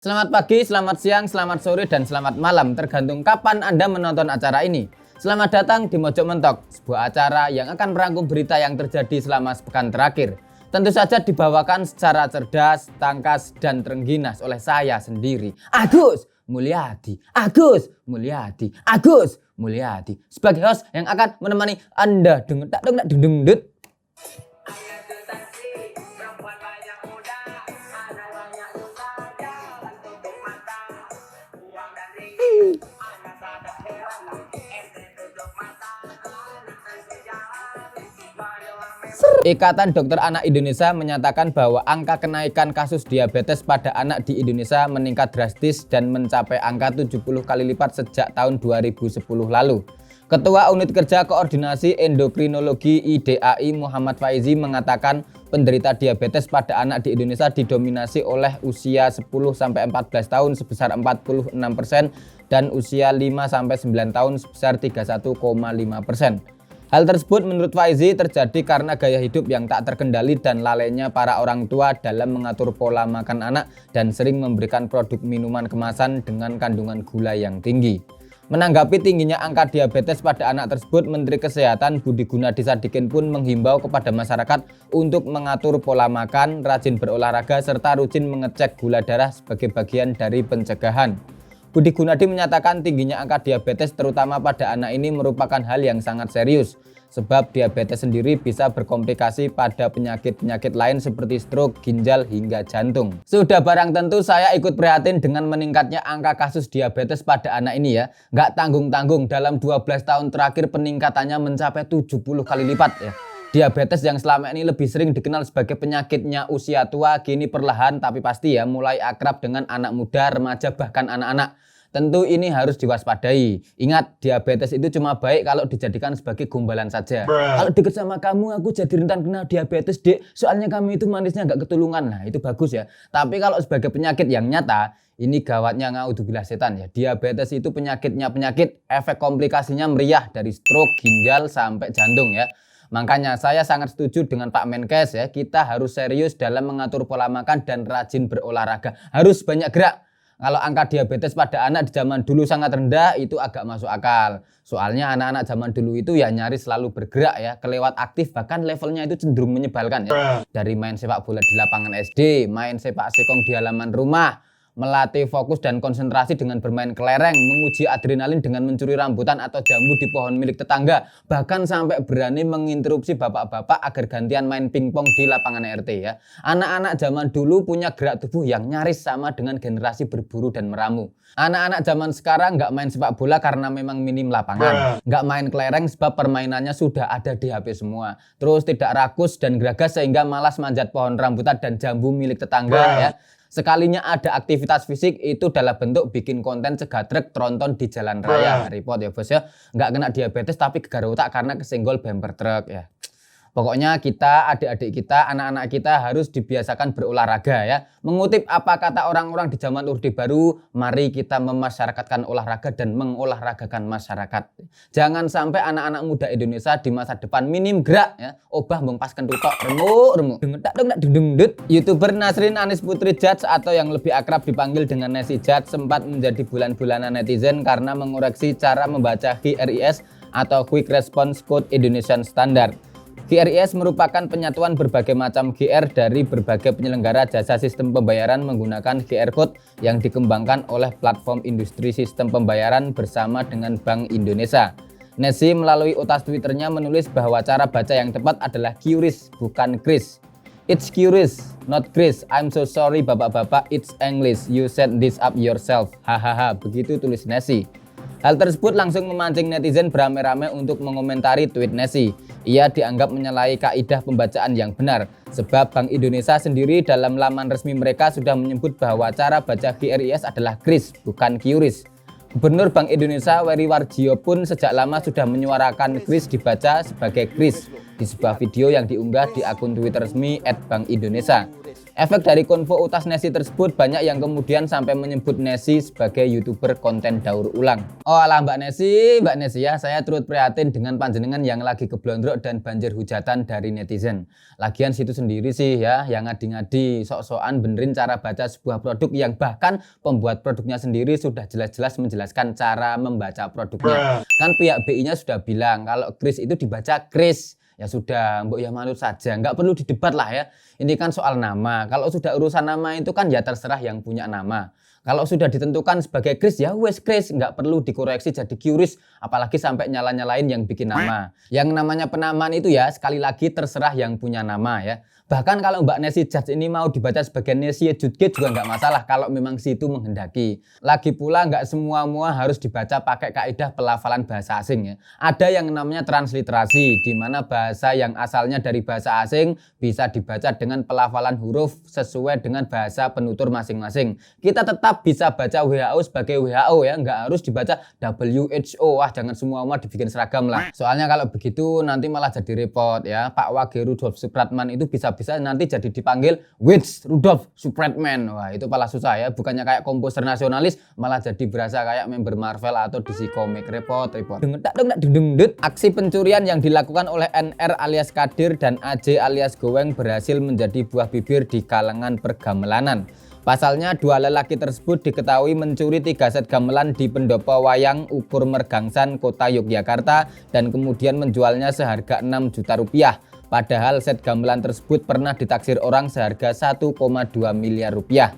Selamat pagi, selamat siang, selamat sore, dan selamat malam, tergantung kapan Anda menonton acara ini. Selamat datang di Mojok Mentok, sebuah acara yang akan merangkum berita yang terjadi selama sepekan terakhir. Tentu saja dibawakan secara cerdas, tangkas, dan terengginas oleh saya sendiri, Agus Mulyadi, Agus Mulyadi, Agus Mulyadi, sebagai host yang akan menemani Anda. Ikatan Dokter Anak Indonesia menyatakan bahwa angka kenaikan kasus diabetes pada anak di Indonesia meningkat drastis dan mencapai angka 70 kali lipat sejak tahun 2010 lalu. Ketua Unit Kerja Koordinasi Endokrinologi IDAI Muhammad Faizi mengatakan penderita diabetes pada anak di Indonesia didominasi oleh usia 10-14 tahun sebesar 46% dan usia 5-9 tahun sebesar 31,5%. Hal tersebut menurut Faizi terjadi karena gaya hidup yang tak terkendali dan lalainya para orang tua dalam mengatur pola makan anak dan sering memberikan produk minuman kemasan dengan kandungan gula yang tinggi. Menanggapi tingginya angka diabetes pada anak tersebut, Menteri Kesehatan Budi Gunadi Sadikin pun menghimbau kepada masyarakat untuk mengatur pola makan, rajin berolahraga, serta rutin mengecek gula darah sebagai bagian dari pencegahan. Budi Gunadi menyatakan tingginya angka diabetes terutama pada anak ini merupakan hal yang sangat serius, sebab diabetes sendiri bisa berkomplikasi pada penyakit-penyakit lain seperti stroke, ginjal, hingga jantung. Sudah barang tentu saya ikut prihatin dengan meningkatnya angka kasus diabetes pada anak ini ya. Nggak tanggung-tanggung, dalam 12 tahun terakhir peningkatannya mencapai 70 kali lipat ya. Diabetes yang selama ini lebih sering dikenal sebagai penyakitnya usia tua, kini perlahan tapi pasti ya mulai akrab dengan anak muda, remaja, bahkan anak-anak. Tentu ini harus diwaspadai. Ingat, diabetes itu cuma baik kalau dijadikan sebagai gombalan saja. Kalau deket sama kamu, aku jadi rentan kena diabetes, dek. Soalnya kamu itu manisnya nggak ketulungan. Nah, itu bagus ya. Tapi kalau sebagai penyakit yang nyata, ini gawatnya naudzubillah setan ya. Diabetes itu penyakitnya penyakit, efek komplikasinya meriah dari stroke, ginjal, sampai jantung ya. Makanya saya sangat setuju dengan Pak Menkes ya. Kita harus serius dalam mengatur pola makan dan rajin berolahraga. Harus banyak gerak. Kalau angka diabetes pada anak di zaman dulu sangat rendah, itu agak masuk akal. Soalnya anak-anak zaman dulu itu ya nyaris selalu bergerak ya, kelewat aktif, bahkan levelnya itu cenderung menyebalkan ya. Dari main sepak bola di lapangan SD, main sepak sekong di halaman rumah, melatih fokus dan konsentrasi dengan bermain kelereng, menguji adrenalin dengan mencuri rambutan atau jambu di pohon milik tetangga, bahkan sampai berani menginterupsi bapak-bapak agar gantian main pingpong di lapangan RT ya. Anak-anak zaman dulu punya gerak tubuh yang nyaris sama dengan generasi berburu dan meramu. Anak-anak zaman sekarang nggak main sepak bola karena memang minim lapangan, nggak main kelereng sebab permainannya sudah ada di HP semua. Terus tidak rakus dan geragas sehingga malas manjat pohon rambutan dan jambu milik tetangga ya. Sekalinya ada aktivitas fisik itu dalam bentuk bikin konten cegatrek tronton di jalan raya. Repot ya bos ya. Nggak kena diabetes tapi gegar otak karena kesenggol bumper truk ya. Pokoknya kita, adik-adik kita, anak-anak kita harus dibiasakan berolahraga ya. Mengutip apa kata orang-orang di zaman Orde Baru, mari kita memasyarakatkan olahraga dan mengolahragakan masyarakat. Jangan sampai anak-anak muda Indonesia di masa depan minim gerak ya. Obah pas kentutok, remuk. YouTuber Nasrin Anis Putri Judge atau yang lebih akrab dipanggil dengan Nesi Judge sempat menjadi bulan-bulanan netizen karena mengoreksi cara membaca QRIS atau Quick Response Code Indonesian Standard. QRIS merupakan penyatuan berbagai macam QR dari berbagai penyelenggara jasa sistem pembayaran menggunakan QR Code yang dikembangkan oleh platform industri sistem pembayaran bersama dengan Bank Indonesia. Nesi melalui utas Twitternya menulis bahwa cara baca yang tepat adalah QRIS, bukan Kris. It's QRIS, not Kris. I'm so sorry bapak-bapak, it's English. You set this up yourself. Hahaha, begitu tulis Nesi. Hal tersebut langsung memancing netizen beramai-ramai untuk mengomentari tweet Nesi. Ia dianggap menyalahi kaidah pembacaan yang benar, sebab Bank Indonesia sendiri dalam laman resmi mereka sudah menyebut bahwa cara baca QRIS adalah Kris, bukan QRIS. Gubernur Bank Indonesia Wery Warjio pun sejak lama sudah menyuarakan Kris dibaca sebagai Kris di sebuah video yang diunggah di akun Twitter resmi @Bank Indonesia. Efek dari konvo utas Nessie tersebut banyak yang kemudian sampai menyebut Nessie sebagai YouTuber konten daur ulang. Oh alah Mbak Nessie ya, saya turut prihatin dengan panjenengan yang lagi keblondrok dan banjir hujatan dari netizen. Lagian situ sendiri sih ya, yang ngadi-ngadi, sok-sokan benerin cara baca sebuah produk yang bahkan pembuat produknya sendiri sudah jelas-jelas menjelaskan cara membaca produknya. Kan pihak BI-nya sudah bilang kalau Kris itu dibaca Kris. Ya sudah, mbok ya manut saja, nggak perlu didebat lah ya. Ini kan soal nama. Kalau sudah urusan nama itu kan ya terserah yang punya nama. Kalau sudah ditentukan sebagai Kris ya wes Kris, nggak perlu dikoreksi jadi Qris, apalagi sampai nyala-nyalain yang bikin nama. Yang namanya penamaan itu ya sekali lagi terserah yang punya nama ya. Bahkan kalau Mbak Nessie Judge ini mau dibaca sebagai Nessie Judge juga nggak masalah kalau memang situ menghendaki. Lagi pula nggak semua harus dibaca pakai kaidah pelafalan bahasa asing ya. Ada yang namanya transliterasi, di mana bahasa yang asalnya dari bahasa asing bisa dibaca dengan pelafalan huruf sesuai dengan bahasa penutur masing-masing. Kita tetap bisa baca WHO sebagai WHO ya, nggak harus dibaca WHO. Wah jangan semua dibikin seragam lah. Soalnya kalau begitu nanti malah jadi repot ya. Pak Wage Rudolf Supratman itu bisa nanti jadi dipanggil Wits Rudolf Supratman. Wah itu malah susah ya, bukannya kayak komposer nasionalis malah jadi berasa kayak member Marvel atau DC Comics. Repot. Aksi pencurian yang dilakukan oleh NR alias Kadir dan AJ alias Goweng berhasil menjadi buah bibir di kalangan pergamelanan. Pasalnya dua lelaki tersebut diketahui mencuri 3 set gamelan di Pendopo Wayang Ukur Mergangsan Kota Yogyakarta dan kemudian menjualnya seharga 6 juta rupiah. Padahal set gamelan tersebut pernah ditaksir orang seharga 1,2 miliar rupiah.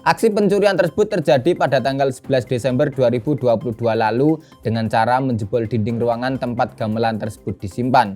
Aksi pencurian tersebut terjadi pada tanggal 11 Desember 2022 lalu dengan cara menjebol dinding ruangan tempat gamelan tersebut disimpan.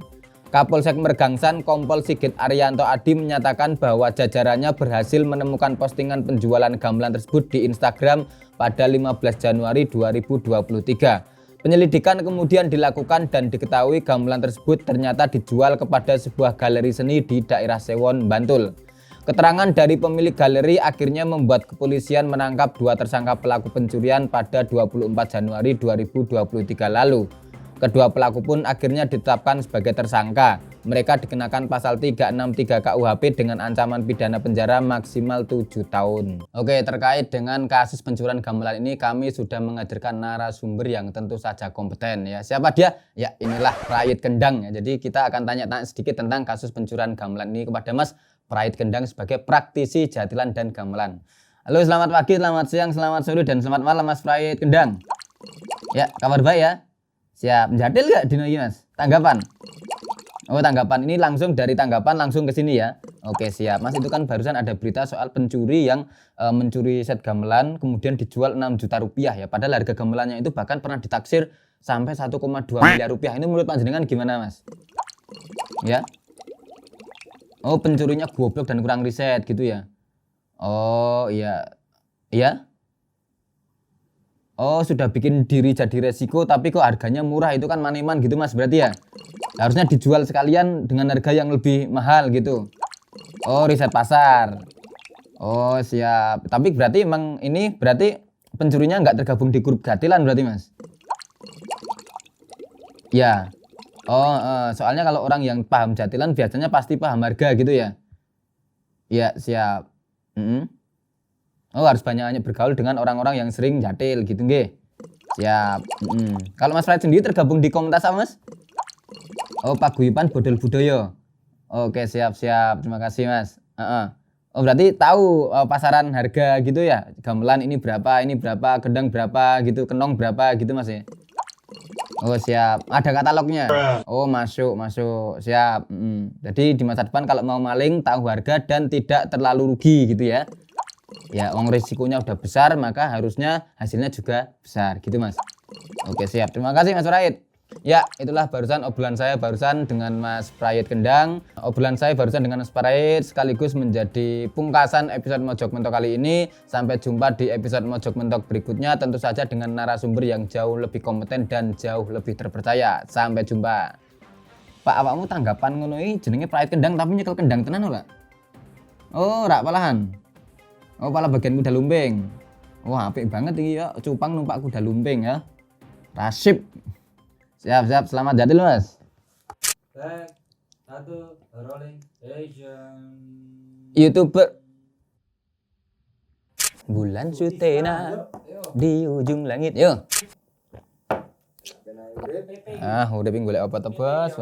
Kapolsek Mergangsan Kompol Sigit Arianto Adi menyatakan bahwa jajarannya berhasil menemukan postingan penjualan gamelan tersebut di Instagram pada 15 Januari 2023. Penyelidikan kemudian dilakukan dan diketahui gamelan tersebut ternyata dijual kepada sebuah galeri seni di daerah Sewon, Bantul. Keterangan dari pemilik galeri akhirnya membuat kepolisian menangkap 2 tersangka pelaku pencurian pada 24 Januari 2023 lalu. Kedua pelaku pun akhirnya ditetapkan sebagai tersangka. Mereka dikenakan pasal 363 KUHP dengan ancaman pidana penjara maksimal 7 tahun. Oke, terkait dengan kasus pencurian gamelan ini kami sudah menghadirkan narasumber yang tentu saja kompeten ya. Siapa dia? Ya inilah Prayit Kendang ya. Jadi kita akan tanya-tanya sedikit tentang kasus pencurian gamelan ini kepada Mas Prayit Kendang sebagai praktisi jatilan dan gamelan. Halo, selamat pagi, selamat siang, selamat sore, dan selamat malam Mas Prayit Kendang. Ya, kabar baik ya? Siap, jatil gak Dino ini Mas? Tanggapan? Oh tanggapan, ini langsung dari tanggapan langsung ke sini ya. Oke siap, Mas itu kan barusan ada berita soal pencuri yang mencuri set gamelan kemudian dijual 6 juta rupiah ya. Padahal harga gamelannya itu bahkan pernah ditaksir sampai 1,2 miliar rupiah. Ini menurut panjenengan gimana Mas? Ya. Oh pencurinya goblok dan kurang riset gitu ya. Oh iya. Iya. Oh sudah bikin diri jadi resiko tapi kok harganya murah, itu kan maneman gitu Mas berarti ya. Harusnya dijual sekalian dengan harga yang lebih mahal gitu. Oh riset pasar. Oh siap. Tapi berarti emang ini berarti pencurinya nggak tergabung di grup jatilan berarti Mas? Ya. Oh soalnya kalau orang yang paham jatilan biasanya pasti paham harga gitu ya. Ya siap. Oh harus banyak bergaul dengan orang-orang yang sering jatil gitu nggih. Siap. Kalau Mas Prayit sendiri tergabung di komunitas apa Mas? Oh Paguyuban Bodol Budoyo. Oke siap. Terima kasih Mas. Oh berarti tahu pasaran harga gitu ya. Gamelan ini berapa, gendang berapa gitu, kenong berapa gitu Mas ya. Oh siap. Ada katalognya. Oh masuk. Siap. Jadi di masa depan kalau mau maling tahu harga dan tidak terlalu rugi gitu ya. Ya, risikonya udah besar maka harusnya hasilnya juga besar gitu Mas. Oke siap, terima kasih Mas Prayit. Ya itulah barusan obrolan saya barusan dengan Mas Prayit Kendang. Obrolan saya barusan dengan Mas Prayit sekaligus menjadi pungkasan episode Mojok Mentok kali ini. Sampai jumpa di episode Mojok Mentok berikutnya, tentu saja dengan narasumber yang jauh lebih kompeten dan jauh lebih terpercaya. Sampai jumpa. Pak awakmu tanggapan ngono iki jenenge Prayit Kendang tapi nyekel kendang tenan ora? Oh rak palahan. Oh pala bagian kuda lumping. Wah apik banget ini ya, cupang numpak kuda lumping ya. Rasip. Siap, selamat jatil Mas. Back, 1, rolling, action. YouTuber Bulan sutena di ujung langit. Yo. Ah, udah golek apa to, Bos?